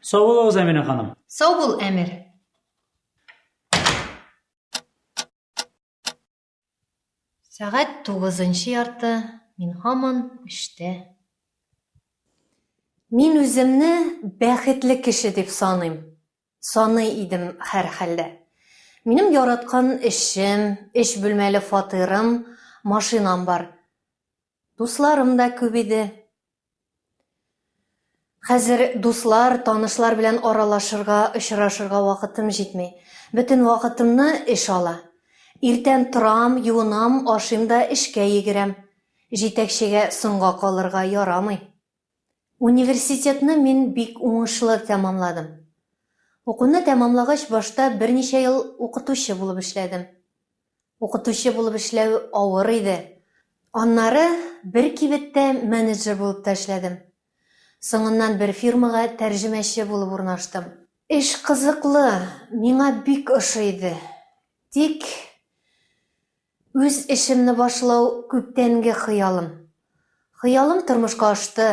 Сау болыңыз, Әминә ханым. Сау бул, Әмир. Сәгать 9-нчы ярты. Мин һаман эштә. Мин үземне бәхетле кеше дип саныйм. Саный идем һәр хәлдә. Минем яраткан эшем, эш бүлмәле фатирым, машинам бар. Дусларым да күп иде. Хәзер дуслар, танышлар белән аралашырга, очрашырга вакытым җитми. Бөтен вакытымны эш ала. Иртән торам, юынам, ашыйм да эшкә йөгерәм. Җитәкчегә соңга калырга ярамый. Университетны мин бик уңышлы тәмамладым. Укуны тәмамлагач башта берничә ел укытучы булып эшләдем. Укытучы булып эшләү авыр иде. Аннары бер кибеттә менеджер булып та эшләдем. Соңыннан бер фирмага тәрҗемәче булып урнаштым. Эш кызыклы, миңа бик ошый. Тик үз эшемне башлау күптәнге хыялым. Хыялым тормышка ашты.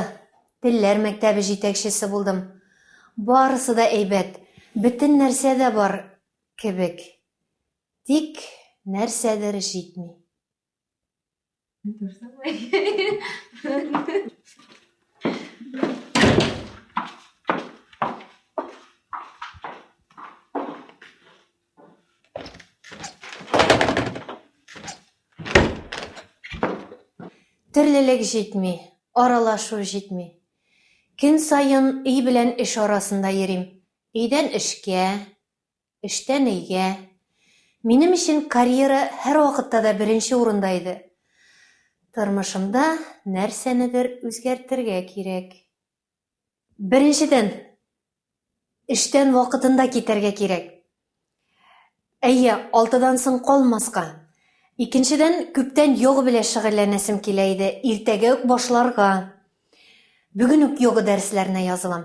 Телләр мәктәбе җитәкчесе булдым. Барысы да әйбәт, бөтен нәрсә дә бар кебек. Тик нәрсәдер җитми. Төрлелек җитми, аралашу җитми. Көн сайын өй белән эш арасында йөрим. Өйдән эшкә, эштән өйгә. Минем өчен карьера һәр вакытта да беренче урында иде. Тормышымда нәрсәнедер үзгәртергә кирәк. Беренчедән, эштән вакытында китәргә кирәк. Әйе, 6-дан соң калмаска. Икенчедән, күптән йога белән шөгыльләнәсем килә иде. Иртәгә үк башларга. Бүген үк йога дәресләренә язылам.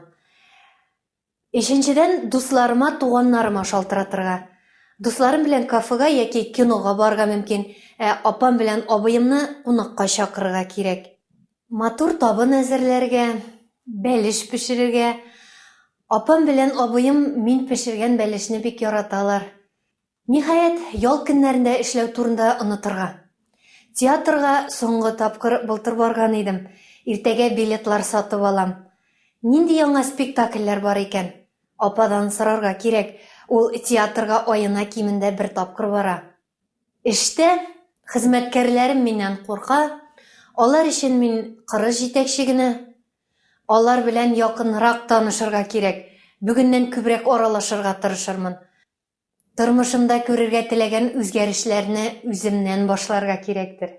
Өченчедән, дусларыма, туганнарыма шалтыратырга. Дусларым белән кафега яки кинога барга мөмкин. Апам белән абыемны кунакка чакырырга кирәк. Матур табын әзерләргә, бәлеш пешерергә. Апам белән абыем мин пешергән бәлешне бик яраталар. Ниһаять, ял көннәрендә эшләү турында онытырга. Театрга соңгы тапкыр былтыр барган идем. Иртәгә билетлар сатып алам. Нинди яңа спектакльләр бар икән? Ападан сорарга кирәк. Ул театрга аена кимендә бер тапкыр бара. Эштә хезмәткәрләрем миннән курка. Алар өчен мин кырыс җитәкче генә. Алар белән якынрак танышырга кирәк. Бүгеннән күбрәк аралашырга тырышырмын. Тормышымда күрергә теләгән үзгәрешләрне үземнән башларга кирәктер.